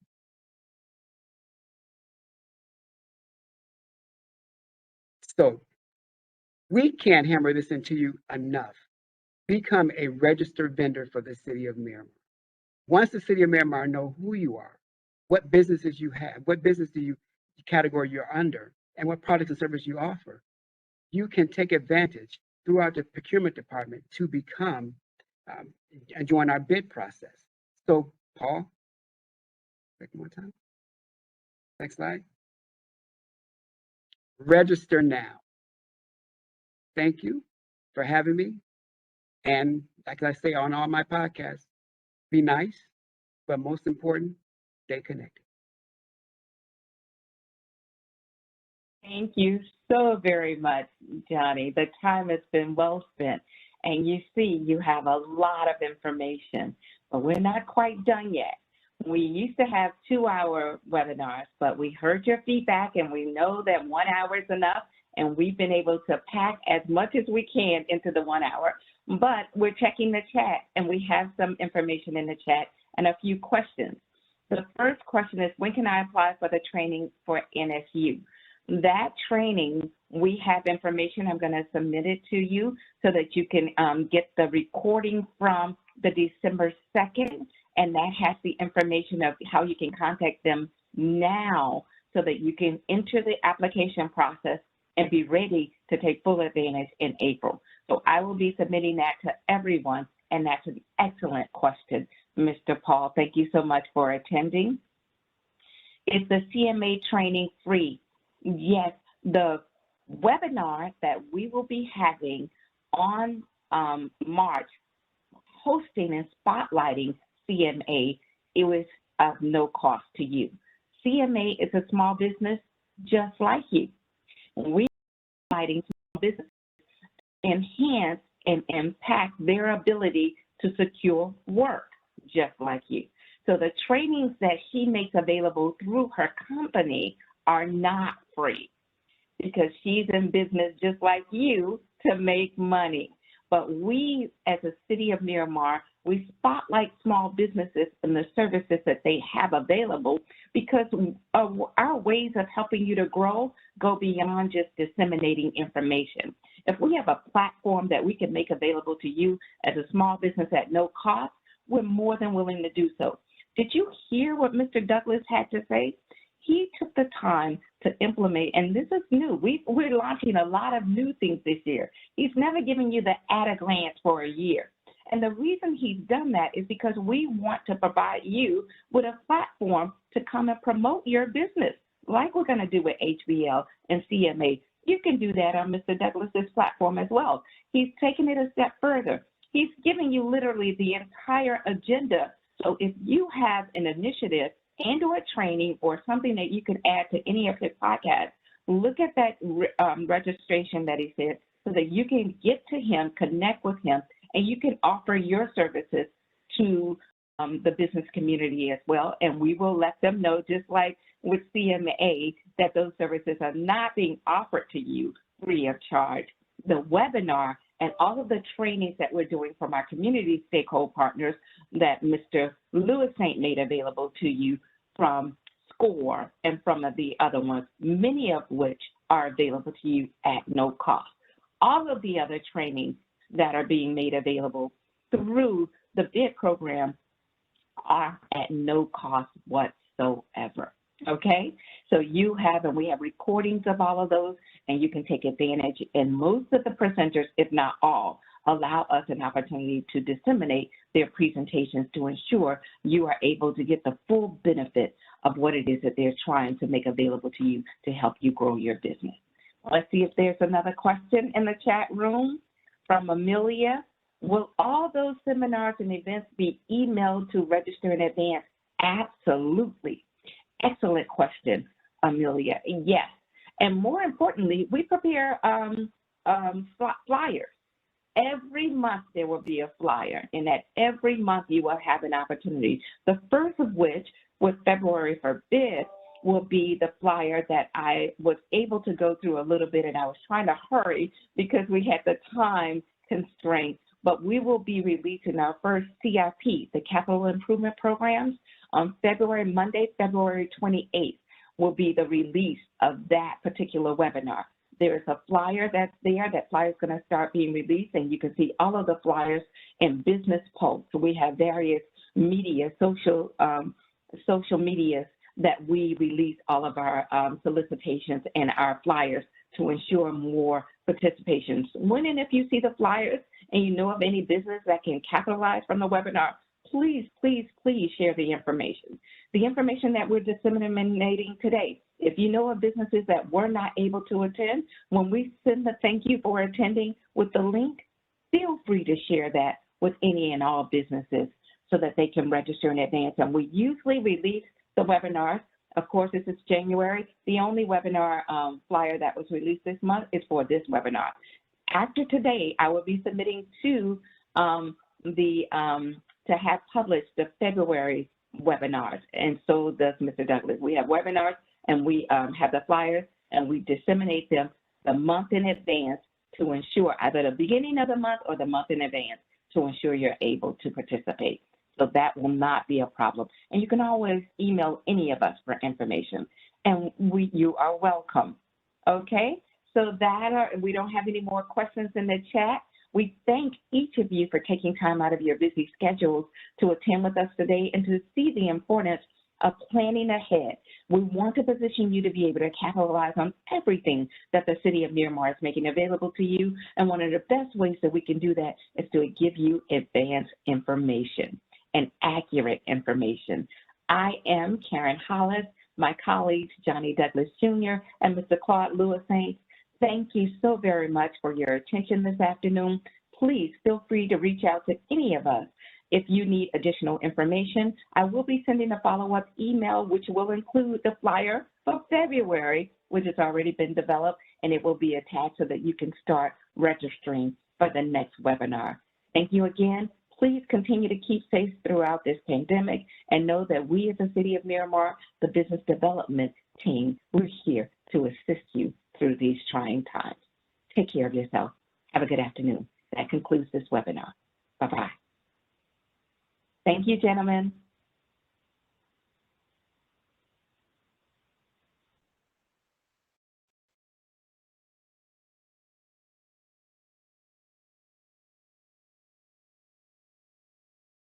D: So we can't hammer this into you enough. Become a registered vendor for the City of Miramar. Once the City of Miramar know who you are, what businesses you have, what business category you're under, and what products and services you offer, you can take advantage throughout the procurement department to become and join our bid process. So, Paul, one time. Next slide. Register now. Thank you for having me. And like I say on all my podcasts, be nice, but most important, stay connected.
B: Thank you so very much, Johnie. The time has been well spent. And you see, you have a lot of information, but we're not quite done yet. We used to have 2-hour webinars, but we heard your feedback and we know that 1 hour is enough. and we've been able to pack as much as we can into the 1 hour. But we're checking the chat, and we have some information in the chat and a few questions. The first question is, when can I apply for the training for NSU? That training, we have information. I'm going to submit it to you so that you can get the recording from the December 2nd, and that has the information of how you can contact them now so that you can enter the application process and be ready to take full advantage in April. So I will be submitting that to everyone, and that's an excellent question, Mr. Paul. Thank you so much for attending. Is the CMA training free? Yes, the webinar that we will be having on March, hosting and spotlighting CMA, it was of no cost to you. CMA is a small business just like you. We are providing small businesses to enhance and impact their ability to secure work just like you. So the trainings that she makes available through her company are not free because she's in business just like you to make money. But we, as a city of Miramar, we spotlight small businesses and the services that they have available because our ways of helping you to grow go beyond just disseminating information. If we have a platform that we can make available to you as a small business at no cost, we're more than willing to do so. Did you hear what Mr. Douglas had to say? He took the time to implement, and this is new. We're launching a lot of new things this year. He's never given you the at a glance for a year. And the reason he's done that is because we want to provide you with a platform to come and promote your business, like we're going to do with HBL and CMA. You can do that on Mr. Douglas's platform as well. He's taken it a step further. He's giving you literally the entire agenda. So if you have an initiative and or a training or something that you can add to any of his podcasts, look at that registration that he said so that you can get to him, connect with him, and you can offer your services to the business community as well. And we will let them know, just like with CMA, that those services are not being offered to you free of charge. The webinar and all of the trainings that we're doing from our community stakeholder partners that Mr. Louissaint made available to you from SCORE and from the other ones, many of which are available to you at no cost. All of the other trainings that are being made available through the BID program are at no cost whatsoever. Okay, so you have, and we have recordings of all of those, and you can take advantage. And most of the presenters, if not all, allow us an opportunity to disseminate their presentations to ensure you are able to get the full benefit of what it is that they're trying to make available to you to help you grow your business. Let's see if there's another question in the chat room from Amelia. Will all those seminars and events be emailed to register in advance? Absolutely. Excellent question, Amelia. Yes. And more importantly, we prepare flyers. Every month there will be a flyer, and that every month you will have an opportunity. The first of which, with February for BID, will be the flyer that I was able to go through a little bit, and I was trying to hurry because we had the time constraint. But we will be releasing our first CIP, the Capital Improvement Programs, on Monday, February 28th, will be the release of that particular webinar. There is a flyer that's there. That flyer is going to start being released, and you can see all of the flyers in Business Pulse. So we have various media, social medias that we release all of our solicitations and our flyers to ensure more participations. When and if you see the flyers and you know of any business that can capitalize from the webinar, please, please, please share the information. The information that we're disseminating today. If you know of businesses that were not able to attend, when we send the thank you for attending with the link, feel free to share that with any and all businesses so that they can register in advance. And we usually release the webinars. Of course, this is January. The only webinar flyer that was released this month is for this webinar. After today, I will be submitting to to have published the February webinars, and so does Mr. Douglas. We have webinars, and we have the flyers, and we disseminate them the month in advance to ensure either the beginning of the month or the month in advance to ensure you're able to participate. So that will not be a problem. And you can always email any of us for information. And you are welcome. Okay? So we don't have any more questions in the chat. We thank each of you for taking time out of your busy schedules to attend with us today and to see the importance of planning ahead. We want to position you to be able to capitalize on everything that the City of Miramar is making available to you. And one of the best ways that we can do that is to give you advanced information and accurate information. I am Karen Hollis, my colleagues, Johnie Douglas Jr. and Mr. Claude Lewis. Thank you so very much for your attention this afternoon. Please feel free to reach out to any of us if you need additional information. I will be sending a follow-up email, which will include the flyer for February, which has already been developed, and it will be attached so that you can start registering for the next webinar. Thank you again. Please continue to keep safe throughout this pandemic and know that we as the City of Miramar, the business development team, we're here to assist you through these trying times. Take care of yourself. Have a good afternoon. That concludes this webinar. Bye-bye. Thank you, gentlemen.